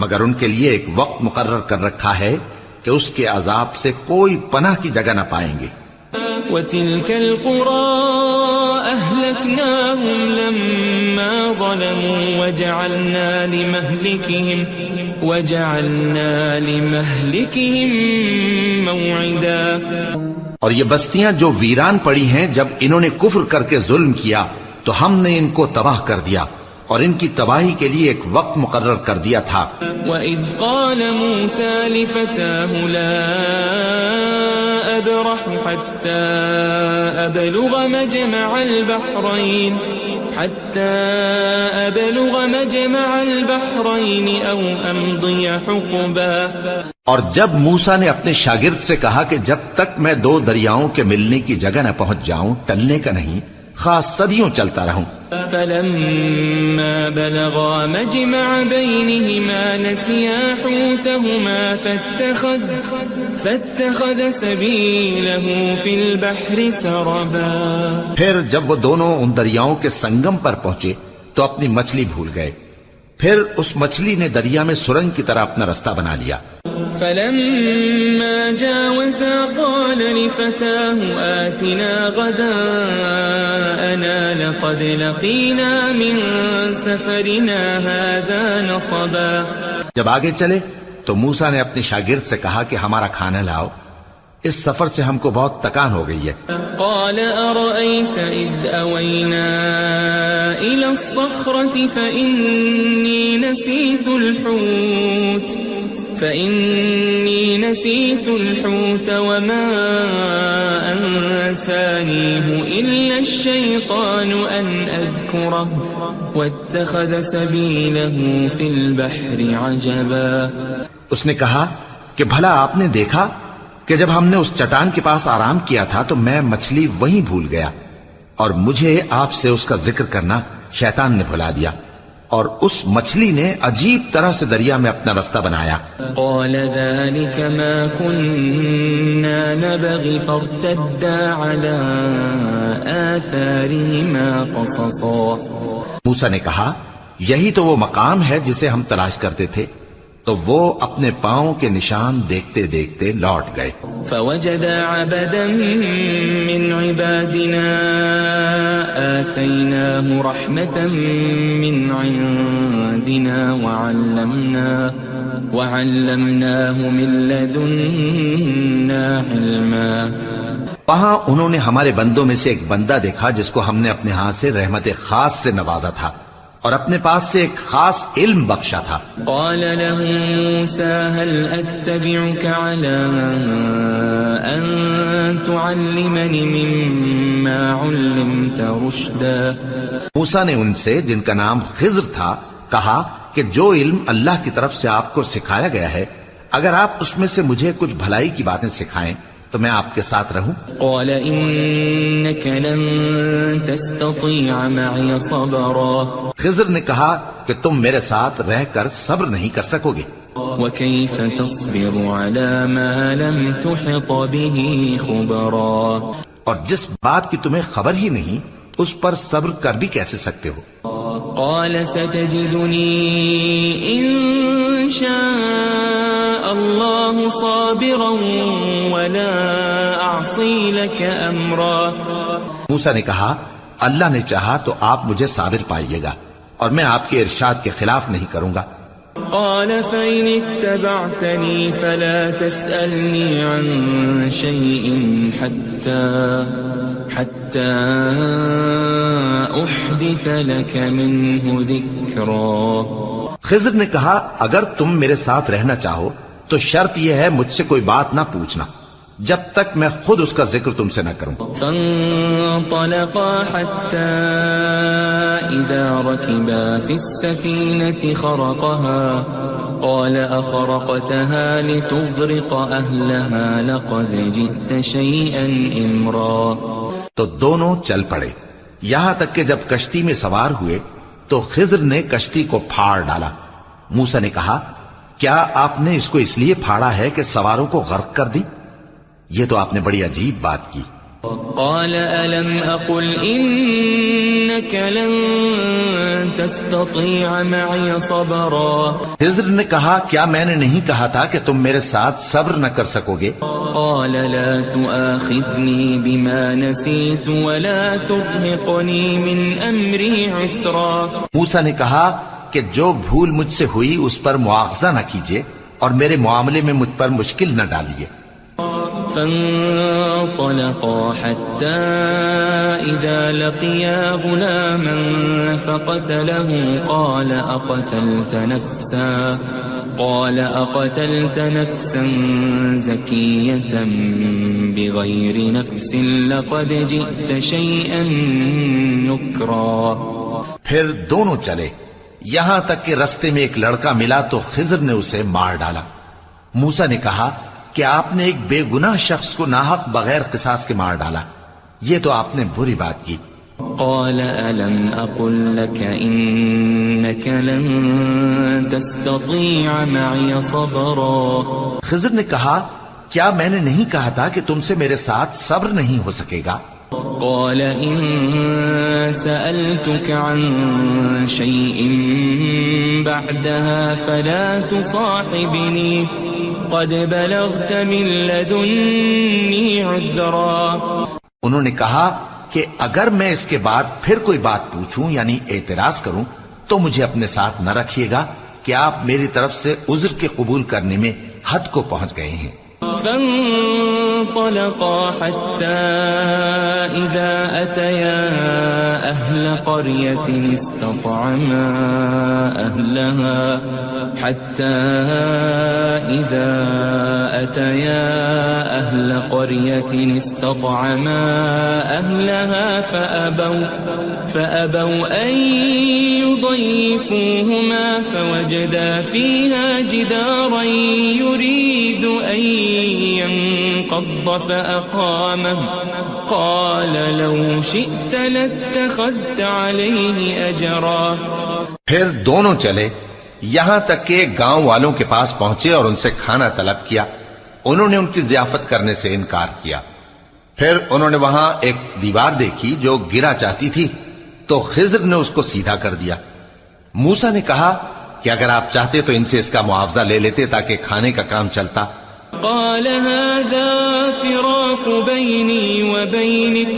مگر ان کے لیے ایک وقت مقرر کر رکھا ہے کہ اس کے عذاب سے کوئی پناہ کی جگہ نہ پائیں گے. وَتِلْكَ الْقُرَىٰ أَهْلَكْنَاهُمْ لَمَّا ظَلَمُوا وَجَعَلْنَا لِمَهْلِكِهِمْ مَوْعِدًا. اور یہ بستیاں جو ویران پڑی ہیں جب انہوں نے کفر کر کے ظلم کیا تو ہم نے ان کو تباہ کر دیا اور ان کی تباہی کے لیے ایک وقت مقرر کر دیا تھا. وَإِذْ قَالَ مُوسَى لِفَتَاهُ لَا أَبْرَحُ حَتَّى أَبْلُغَ مَجْمَعَ الْبَحْرَيْنِ أَوْ أَمْضِيَ حُقُبًا. اور جب موسیٰ نے اپنے شاگرد سے کہا کہ جب تک میں دو دریاؤں کے ملنے کی جگہ نہ پہنچ جاؤں ٹلنے کا نہیں خاص صدیوں چلتا رہوں. فَلَمَّا بَلَغَا مَجْمَعَ بَيْنِهِمَا نَسِيَا حُوتَهُمَا فَاتَّخَذَ سَبِيلَهُ فِي الْبَحْرِ سَرَبًا. پھر جب وہ دونوں ان دریاؤں کے سنگم پر پہنچے تو اپنی مچھلی بھول گئے. پھر اس مچھلی نے دریا میں سرنگ کی طرح اپنا رستہ بنا لیا. فَلَمَّا جَاوَزَا قَالَ لِفَتَاهُ آتِنَا غَدَاءَنَا لَقَدْ لَقِينَا مِن سَفَرِنَا هَذَا نَصَبًا. جب آگے چلے تو موسیٰ نے اپنے شاگرد سے کہا کہ ہمارا کھانا لاؤ اس سفر سے ہم کو بہت تکان ہو گئی ہے. قال أرأيت إذ أوينا إلى الصخرة فإني نسيت الحوت وما أنسانيه إلا الشيطان أن أذكره واتخذ سبيله في البحر عجبا. اس نے کہا کہ بھلا آپ نے دیکھا کہ جب ہم نے اس چٹان کے پاس آرام کیا تھا تو میں مچھلی وہیں بھول گیا، اور مجھے آپ سے اس کا ذکر کرنا شیطان نے بھلا دیا، اور اس مچھلی نے عجیب طرح سے دریا میں اپنا رستہ بنایا. قال ذلك ما كنا نبغي فارتدا على آثارهما قصصا. موسیٰ نے کہا یہی تو وہ مقام ہے جسے ہم تلاش کرتے تھے، تو وہ اپنے پاؤں کے نشان دیکھتے دیکھتے لوٹ گئے. فوجد عبدا من عبادنا آتيناه رحمة من عندنا وعلمناه من لدنا علما. وہاں انہوں نے ہمارے بندوں میں سے ایک بندہ دیکھا جس کو ہم نے اپنے ہاں سے رحمت خاص سے نوازا تھا اور اپنے پاس سے ایک خاص علم بخشا تھا. قال له موسى هل أتبعك على أن تعلمني مما علمت رشدا. موسیٰ نے ان سے جن کا نام خضر تھا کہا کہ جو علم اللہ کی طرف سے آپ کو سکھایا گیا ہے اگر آپ اس میں سے مجھے کچھ بھلائی کی باتیں سکھائیں تو میں آپ کے ساتھ رہوں. قال إنك لن تستطيع معي صبرا. خضر نے کہا کہ تم میرے ساتھ رہ کر صبر نہیں کر سکو گے. وكيف تصبر على ما لم تحط به خبرا. اور جس بات کی تمہیں خبر ہی نہیں اس پر صبر کر بھی کیسے سکتے ہو. قال ستجدني إن شاء الله صابرا ولا أعصي لك أمرا. موسیٰ نے کہا اللہ نے چاہا تو آپ مجھے صابر پائیے گا اور میں آپ کے ارشاد کے خلاف نہیں کروں گا. قال فإن اتبعتني فلا تسألني عن شيء حتى أحدث لك منه ذكرا. خضر نے کہا اگر تم میرے ساتھ رہنا چاہو تو شرط یہ ہے مجھ سے کوئی بات نہ پوچھنا جب تک میں خود اس کا ذکر تم سے نہ کروں. فانطلقا حتى إذا ركبا في السفينة خرقها قال أخرقتها لتغرق أهلها لقد جئت شيئا إمرا. تو دونوں چل پڑے یہاں تک کہ جب کشتی میں سوار ہوئے تو خضر نے کشتی کو پھاڑ ڈالا. موسیٰ نے کہا کیا آپ نے اس کو اس لیے پھاڑا ہے کہ سواروں کو غرق کر دی؟ یہ تو آپ نے بڑی عجیب بات کی. قال ألم أقل إنك لن تستطيع معي صبرا. خضر نے کہا کیا میں نے نہیں کہا تھا کہ تم میرے ساتھ صبر نہ کر سکو گے؟ قال لا تؤاخذني بما نسيت ولا ترهقني من أمري عسرا. موسیٰ نے کہا کہ جو بھول مجھ سے ہوئی اس پر مواخذہ نہ کیجیے اور میرے معاملے میں مجھ پر مشکل نہ ڈالیے. فانطلقا حتى إذا لقيا غلاما فقتله قال أقتلت نفسا زكية بغير نفس لقد جئت شيئا نكرا. پھر دونوں چلے یہاں تک کہ رستے میں ایک لڑکا ملا تو خضر نے اسے مار ڈالا. موسیٰ نے کہا کہ آپ نے ایک بے گناہ شخص کو ناحق بغیر قصاص کے مار ڈالا، یہ تو آپ نے بری بات کی. قال ألم أقل لك إنك لن تستطيع معي صبرا. خضر نے کہا کیا میں نے نہیں کہا تھا کہ تم سے میرے ساتھ صبر نہیں ہو سکے گا؟ قال إن سألتك عن شيء بعدها فلا تصاحبني قد بلغت من لدني عذرا. انہوں نے کہا کہ اگر میں اس کے بعد پھر کوئی بات پوچھوں یعنی اعتراض کروں تو مجھے اپنے ساتھ نہ رکھیے گا کہ آپ میری طرف سے عذر کے قبول کرنے میں حد کو پہنچ گئے ہیں. فانطلقا حتى إذا أتيا أهل قرية استطعما أهلها حتى إذا فأتيا أهل قرية استطعما أهلها فأبوا أن يضيفوهما فوجدا فيها جدارا يريد أن ينقض فأقامه قال لو شئت لاتخذت عليه أجرا. پھر دونوں چلے یہاں تک کہ گاؤں والوں کے پاس پہنچے اور ان سے کھانا طلب کیا. انہوں نے ان کی ضیافت کرنے سے انکار کیا. پھر انہوں نے وہاں ایک دیوار دیکھی جو گرا چاہتی تھی تو خضر نے اس کو سیدھا کر دیا. موسیٰ نے کہا کہ اگر آپ چاہتے تو ان سے اس کا معاوضہ لے لیتے تاکہ کھانے کا کام چلتا. قال هذا فراق بيني وبينك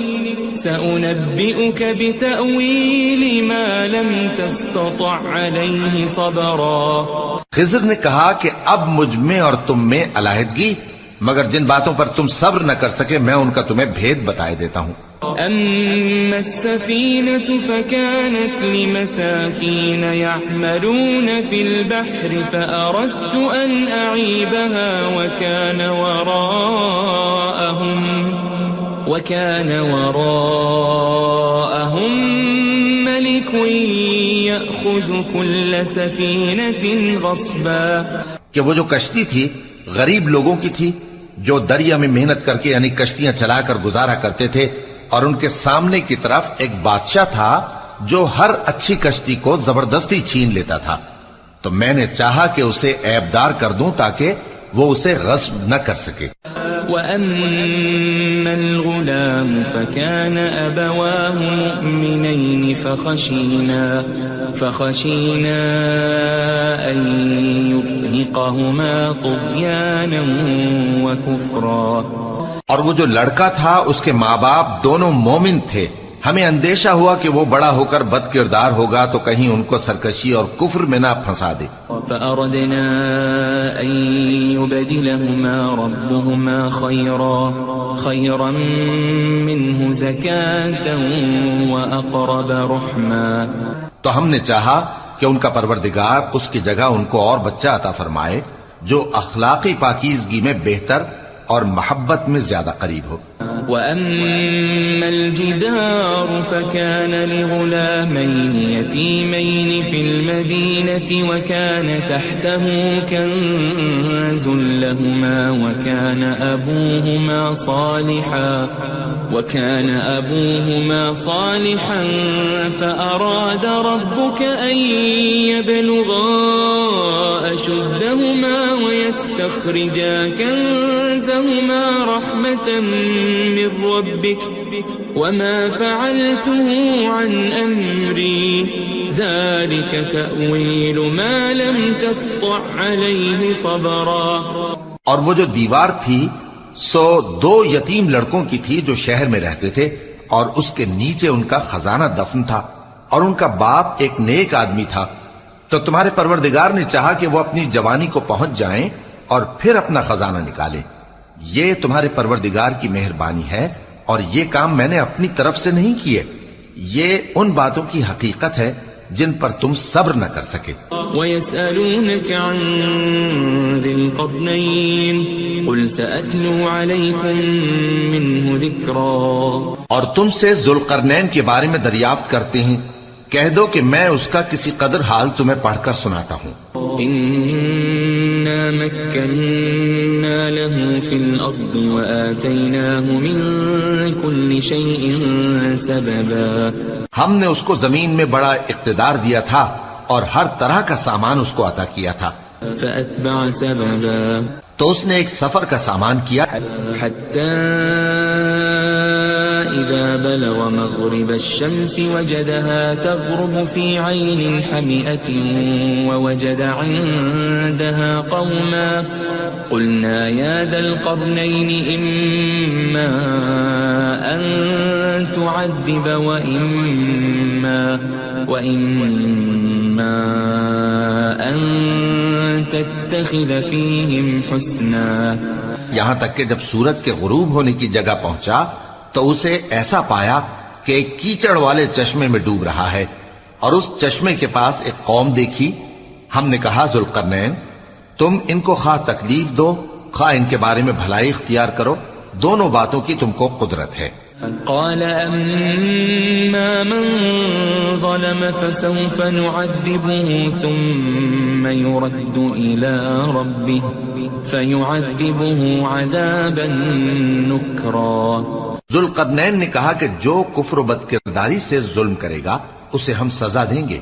سأنبئك بتأويل ما لم تستطع عليه صبرا. خضر نے کہا کہ اب مجھ میں اور تم میں علیحدگی، مگر جن باتوں پر تم صبر نہ کر سکے میں ان کا تمہیں بھید بتائے دیتا ہوں. أما السفينة فكانت لمساكين يعملون في البحر فأردت أن أعيبها وكان وراءهم ملك يأخذ كل سفينة غصبا. کہ وہ جو کشتی تھی غریب لوگوں کی تھی جو دریا میں محنت کر کے یعنی کشتیاں چلا کر گزارا کرتے تھے، اور ان کے سامنے کی طرف ایک بادشاہ تھا جو ہر اچھی کشتی کو زبردستی چھین لیتا تھا. تو میں نے چاہا کہ اسے عیبدار کر دوں تاکہ وہ اسے غصب نہ کر سکے. وَأَمَّا الْغُلَامُ فَكَانَ أَبَوَاهُ مُؤْمِنَيْنِ فَخَشِينَا أَن يُرْهِقَهُمَا طُغْيَانًا وَكُفْرًا. اور وہ جو لڑکا تھا اس کے ماں باپ دونوں مومن تھے، ہمیں اندیشہ ہوا کہ وہ بڑا ہو کر بد کردار ہوگا تو کہیں ان کو سرکشی اور کفر میں نہ پھنسا دے. فأردنا أن يبدلهما ربهما خيرا منه زكاة وأقرب رحما. تو ہم نے چاہا کہ ان کا پروردگار اس کی جگہ ان کو اور بچہ عطا فرمائے جو اخلاقی پاکیزگی میں بہتر اور محبت میں زیادہ قریب ہو. وَأَمَّا الْجِدَارُ فَكَانَ لِغُلَامَيْنِ يَتِيمَيْنِ فِي الْمَدِينَةِ وَكَانَ تَحْتَهُ كَنْزٌ لَهُمَا وَكَانَ أَبُوهُمَا صَالِحًا فَأَرَادَ رَبُّكَ أَن يَبْلُغَا أَشُدَّهُمَا وَيَسْتَخْرِجَا كَنزَهُمَا رَحْمَةً من ربك وما فعلته عن أمري ذلك تأويل ما لم تسطع عليه صبرا. اور وہ جو دیوار تھی سو دو یتیم لڑکوں کی تھی جو شہر میں رہتے تھے، اور اس کے نیچے ان کا خزانہ دفن تھا، اور ان کا باپ ایک نیک آدمی تھا. تو تمہارے پروردگار نے چاہا کہ وہ اپنی جوانی کو پہنچ جائیں اور پھر اپنا خزانہ نکالے. یہ تمہارے پروردگار کی مہربانی ہے اور یہ کام میں نے اپنی طرف سے نہیں کیے. یہ ان باتوں کی حقیقت ہے جن پر تم صبر نہ کر سکے. وَيَسْأَلُونَكَ عَنْ ذِي الْقَرْنَيْنِ قُلْ سَأَتْلُو عَلَيْكُمْ مِنْهُ ذِكْرًا. اور تم سے ذوالقرنین کے بارے میں دریافت کرتے ہیں، کہہ دو کہ میں اس کا کسی قدر حال تمہیں پڑھ کر سناتا ہوں. إِنَّا مَكَّنَّا لَهُ فِي الْأَرْضِ وَآتَيْنَاهُ مِنْ كُلِّ شَيْءٍ سَبَبًا. ہم نے اس کو زمین میں بڑا اقتدار دیا تھا اور ہر طرح کا سامان اس کو عطا کیا تھا. فَأَتْبَعَ سَبَبًا. تو اس نے ایک سفر کا سامان کیا حتى إذا بلغ مغرب الشمس وجدها تغرب في عين حمئة ووجد عندها قوما قلنا يا ذا القرنين إما أن تعذب وإما أن تتخذ فيهم حسنا. یہاں تک کہ جب سورج کے غروب ہونے کی جگہ پہنچا تو اسے ایسا پایا کہ ایک کیچڑ والے چشمے میں ڈوب رہا ہے، اور اس چشمے کے پاس ایک قوم دیکھی. ہم نے کہا ذوالقرنین تم ان کو خواہ تکلیف دو خواہ ان کے بارے میں بھلائی اختیار کرو، دونوں باتوں کی تم کو قدرت ہے۔ قال أما من ظلم فسوف نعذبه ثم يرد إلى ربه فيعذبه عذابا نكرا۔ ذوالقرنین نے کہا کہ جو کفر و بد کرداری سے ظلم کرے گا اسے ہم سزا دیں گے،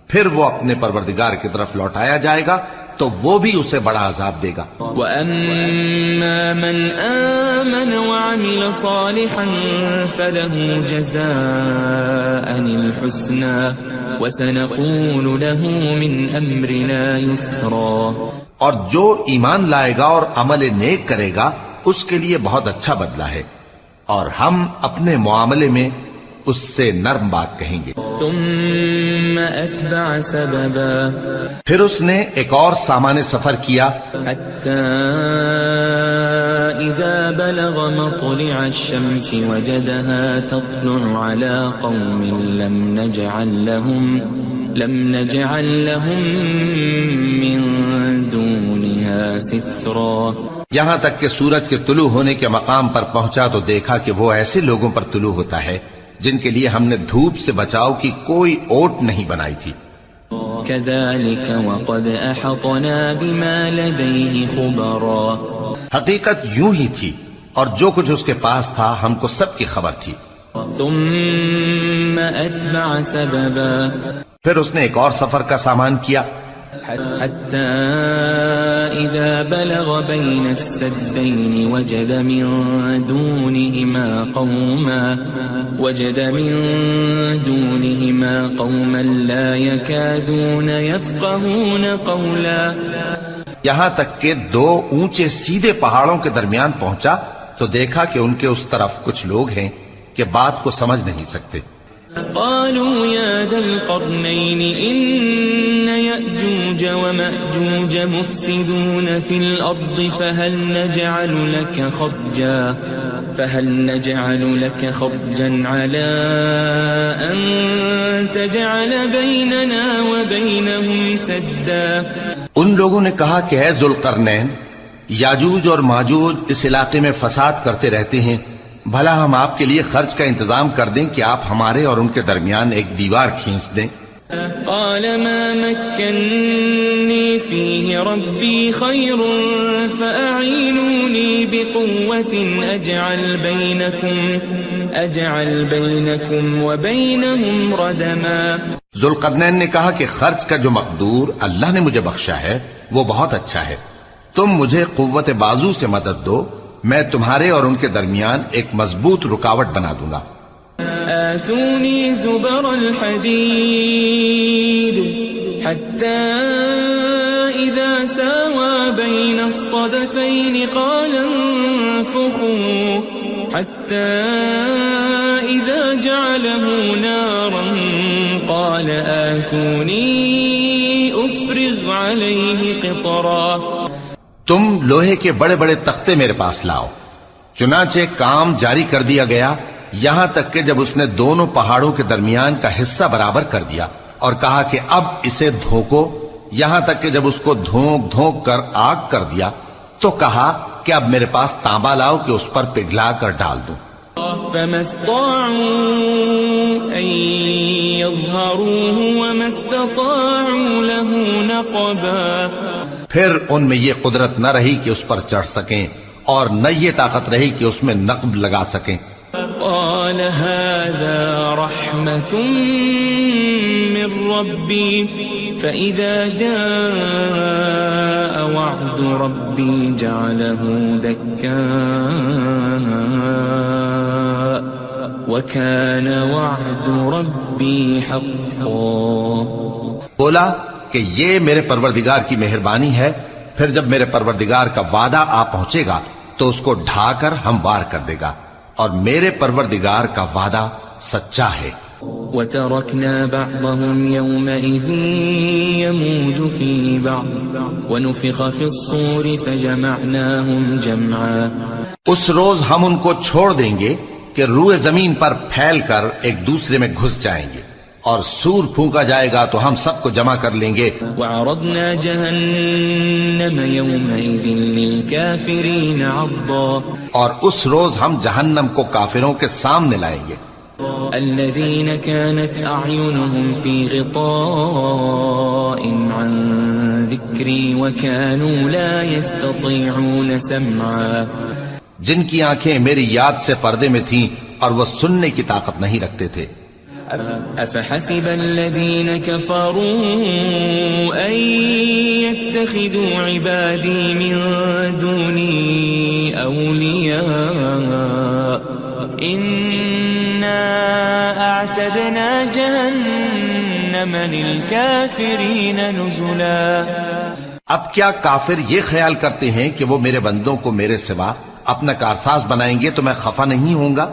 پھر وہ اپنے پروردگار کی طرف لوٹایا جائے گا تو وہ بھی اسے بڑا عذاب دے گا۔ وَأَمَّا مَنْ آمَنَ وَعَمِلَ صَالِحًا فَلَهُ جَزَاءً الْحُسْنَى وَسَنَقُولُ لَهُ مِنْ أَمْرِنَا يُسْرًا۔ اور جو ایمان لائے گا اور عمل نیک کرے گا اس کے لیے بہت اچھا بدلہ ہے، اور ہم اپنے معاملے میں اس سے نرم بات کہیں گے۔ ثم اتبع سببا، پھر اس نے ایک اور سامان سفر کیا، حتى اذا بلغ مطلع الشمس وجدها تطلع على قوم لم نجعل لهم من دونها سترا۔ یہاں تک کہ سورج کے طلوع ہونے کے مقام پر پہنچا تو دیکھا کہ وہ ایسے لوگوں پر طلوع ہوتا ہے جن کے لیے ہم نے دھوپ سے بچاؤ کی کوئی اوٹ نہیں بنائی تھی۔ كذلك وقد احطنا بما لديه خبرا، حقیقت یوں ہی تھی اور جو کچھ اس کے پاس تھا ہم کو سب کی خبر تھی۔ ثم اتبع سببا، پھر اس نے ایک اور سفر کا سامان کیا، حتى إذا بلغ بين السدين وجد من دونهما قوما لا يكادون يفقهون قولا۔ یہاں تک کہ دو اونچے سیدھے پہاڑوں کے درمیان پہنچا تو دیکھا کہ ان کے اس طرف کچھ لوگ ہیں کہ بات کو سمجھ نہیں سکتے۔ قالوا يا ذا القرنين إن يأجوج ومأجوج مفسدون في الأرض فهل نجعل لك خرجا على أن تجعل بيننا وبينهم سدا۔ ان لوگوں نے کہا کہ اے ذوالقرنین، یاجوج اور ماجوج اس علاقے میں فساد کرتے رہتے ہیں، بھلا ہم آپ کے لیے خرچ کا انتظام کر دیں کہ آپ ہمارے اور ان کے درمیان ایک دیوار کھینچ دیں۔ قال ما مكنني فيه ربي خير فأعينوني بقوة أجعل بينكم وبينهم ردما۔ ذوالقرنین نے کہا کہ خرچ کا جو مقدور اللہ نے مجھے بخشا ہے وہ بہت اچھا ہے، تم مجھے قوت بازو سے مدد دو، میں تمہارے اور ان کے درمیان ایک مضبوط رکاوٹ بنا دوں گا۔ آتوني زبر الحديد حتى إذا ساوى بين الصدفين قال انفخوا حتى إذا جعله نارا قال آتوني أفرغ عليه قطرا۔ تم لوہے کے بڑے بڑے تختے میرے پاس لاؤ۔ چنانچہ کام جاری کر دیا گیا، یہاں تک کہ جب اس نے دونوں پہاڑوں کے درمیان کا حصہ برابر کر دیا اور کہا کہ اب اسے دھوکو، یہاں تک کہ جب اس کو دھونک دھونک کر آگ کر دیا تو کہا کہ اب میرے پاس تانبا لاؤ کہ اس پر پگھلا کر ڈال دوں۔ فما استطاعوا أن يظهروه وما استطاعوا له نقبا۔ پھر ان میں یہ قدرت نہ رہی کہ اس پر چڑھ سکیں اور نہ یہ طاقت رہی کہ اس میں نقب لگا سکیں۔ قال هذا رحمة من ربي فإذا جاء وعد ربي جعله دكا وكان وعد ربي حقا۔ بولا کہ یہ میرے پروردگار کی مہربانی ہے، پھر جب میرے پروردگار کا وعدہ آ پہنچے گا تو اس کو ڈھا کر ہموار کر دے گا، اور میرے پروردگار کا وعدہ سچا ہے۔ وَتَرَكْنَا بَعْضَهُمْ يَوْمَئِذٍ يَمُوجُ فِي بَعْضٍ وَنُفِخَ فِي الصُّورِ فَجَمَعْنَاهُمْ جَمْعًا۔ اس روز ہم ان کو چھوڑ دیں گے کہ روئے زمین پر پھیل کر ایک دوسرے میں گھس جائیں گے، اور سور پھونکا جائے گا تو ہم سب کو جمع کر لیں گے. وعرضنا جهنم يومئذ للكافرين عرضا اور اس روز ہم جہنم کو کافروں کے سامنے لائیں گے. الذين كانت أعينهم في غطاء عن ذكري وكانوا لا يستطيعون سمعا جن کی آنکھیں میری یاد سے پردے میں تھیں اور وہ سننے کی طاقت نہیں رکھتے تھے. أفحسب الذين كفروا أن يتخذوا عبادي من دوني أولياء إنا أعتدنا جهنم للكافرين نزلا. اب کیا کافر یہ خیال کرتے ہیں کہ وہ میرے بندوں کو میرے سوا اپنا کارساز بنائیں گے تو میں خفا نہیں ہوں گا؟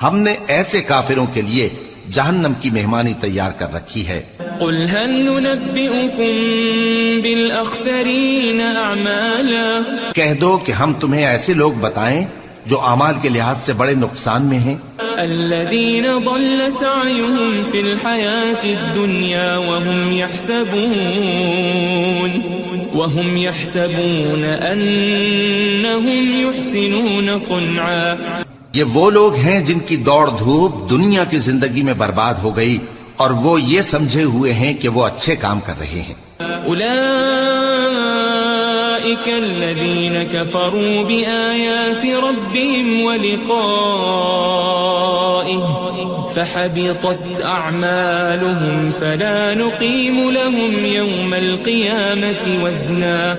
ہم نے ایسے کافروں کے لیے جہنم کی مہمانی تیار کر رکھی ہے. قل هل ننبئكم بالأخسرين أعمالا کہہ دو کہ ہم تمہیں ایسے لوگ بتائیں جو اعمال کے لحاظ سے بڑے نقصان میں ہیں. الذين ضل سعيهم في الحياة الدنيا وهم يحسبون أنهم يحسنون صنعا. یہ وہ لوگ ہیں جن کی دوڑ دھوپ دنیا کی زندگی میں برباد ہو گئی اور وہ یہ سمجھے ہوئے ہیں کہ وہ اچھے کام کر رہے ہیں. أولئك الذين كفروا بآيات ربهم ولقائه فحبطت أعمالهم فلا نقيم لهم يوم القيامة وزنا.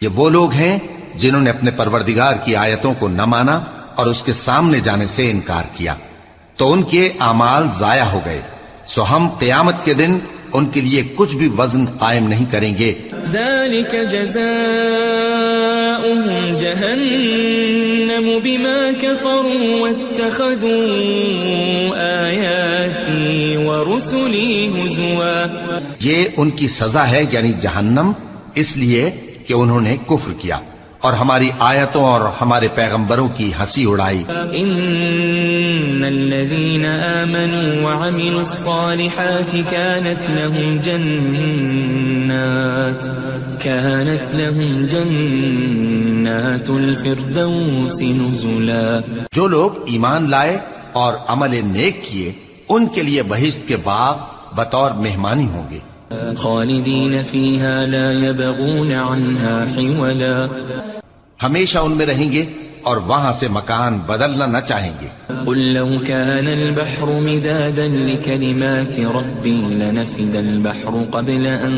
یہ وہ لوگ ہیں جنہوں نے اپنے پروردگار کی آیتوں کو نہ مانا اور اس کے سامنے جانے سے انکار کیا تو ان کے اعمال ضائع ہو گئے، سو ہم قیامت کے دن ان کے لیے کچھ بھی وزن قائم نہیں کریں گے. ذلك جزاؤهم جهنم بما كفروا واتخذوا آياتي ورسلي هزوا. یہ ان کی سزا ہے یعنی جہنم، اس لیے کہ انہوں نے کفر کیا اور ہماری آیتوں اور ہمارے پیغمبروں کی ہنسی اڑائی. ان الذين آمنوا وعملوا الصالحات كانت لهم جنات الفردوس نزلا. جو لوگ ایمان لائے اور عمل نیک کیے ان کے لیے بہشت کے باغ بطور مہمانی ہوں گے. خالدین فیہا لا یبغون عنہا حولا. ہمیشہ ان میں رہیں گے اور وہاں سے مکان بدلنا نہ چاہیں گے. قل لو كان البحر مدادا لكلمات ربي لنفد البحر قبل أن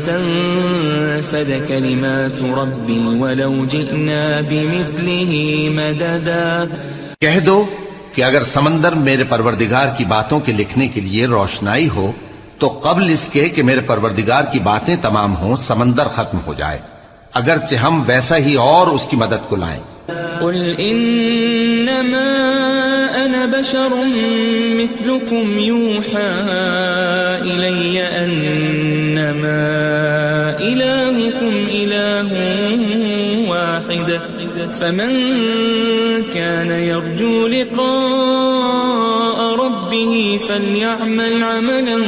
تنفد كلمات ربي ولو جئنا بمثله مددا. کہہ دو کہ اگر سمندر میرے پروردگار کی باتوں کے لکھنے کے لیے روشنائی ہو تو قبل اس کے کہ میرے پروردگار کی باتیں تمام ہوں سمندر ختم ہو جائے، اگرچہ ہم ویسا ہی اور اس کی مدد کو لائیں. قل انما انا بشر مثلكم يوحى الي انما الهكم اله واحد فمن كان يرجو لقاء ربه فليعمل عملا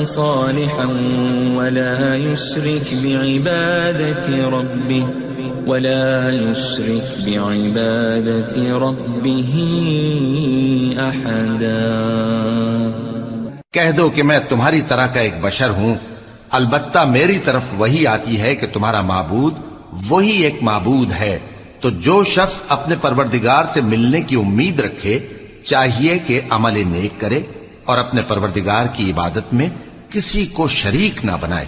صالحا ولا يشرك بعبادة ربه أحدا. کہہ دو کہ میں تمہاری طرح کا ایک بشر ہوں، البتہ میری طرف وہی آتی ہے کہ تمہارا معبود وہی ایک معبود ہے. تو جو شخص اپنے پروردگار سے ملنے کی امید رکھے چاہیے کہ عمل نیک کرے اور اپنے پروردگار کی عبادت میں کسی کو شریک نہ بنائے.